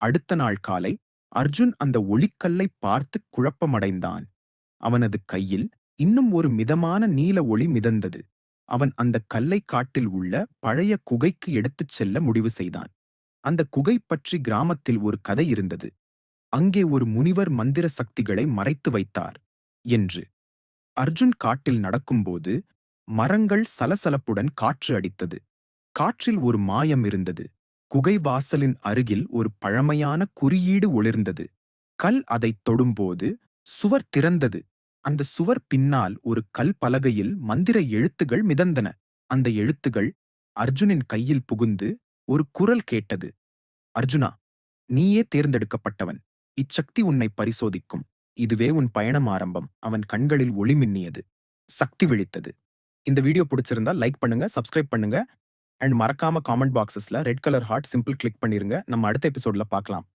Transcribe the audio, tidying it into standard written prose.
அடுத்த நாள் காலை அர்ஜுன் அந்த ஒளிக்கல்லை பார்த்து குழப்பமடைந்தான். அவனது கையில் இன்னும் ஒரு மிதமான நீல ஒளி மிதந்தது. அவன் அந்த கல்லை காட்டில் உள்ள பழைய குகைக்கு எடுத்துச் செல்ல முடிவு செய்தான். அந்த குகை பற்றி கிராமத்தில் ஒரு கதை இருந்தது. அங்கே ஒரு முனிவர் மந்திர சக்திகளை மறைத்து வைத்தார் என்று. அர்ஜுன் காட்டில் நடக்கும்போது மரங்கள் சலசலப்புடன் காற்று அடித்தது. காற்றில் ஒரு மாயம் இருந்தது. குகை வாசலின் அருகில் ஒரு பழமையான குறியீடு ஒளிர்ந்தது. கல் அதைத் தொடும்போது சுவர் திறந்தது. அந்த சுவர் பின்னால் ஒரு கல் பலகையில் மந்திர எழுத்துகள் மிதந்தன. அந்த எழுத்துகள் அர்ஜுனின் கையில் புகுந்து ஒரு குரல் கேட்டது. அர்ஜுனா, நீயே தேர்ந்தெடுக்கப்பட்டவன். இச்சக்தி உன்னை பரிசோதிக்கும். இதுவே உன் பயணம் ஆரம்பம். அவன் கண்களில் ஒளி மின்னியது. சக்தி விழித்தது. இந்த வீடியோ பிடிச்சிருந்தா லைக் பண்ணுங்க, சப்ஸ்கிரைப் பண்ணுங்க அண்ட் மறக்காம காமெண்ட் பாக்ஸஸ்ல red colour heart symbol click பண்ணிருங்க. நம்ம அடுத்த எபிசோட்ல பார்க்கலாம்.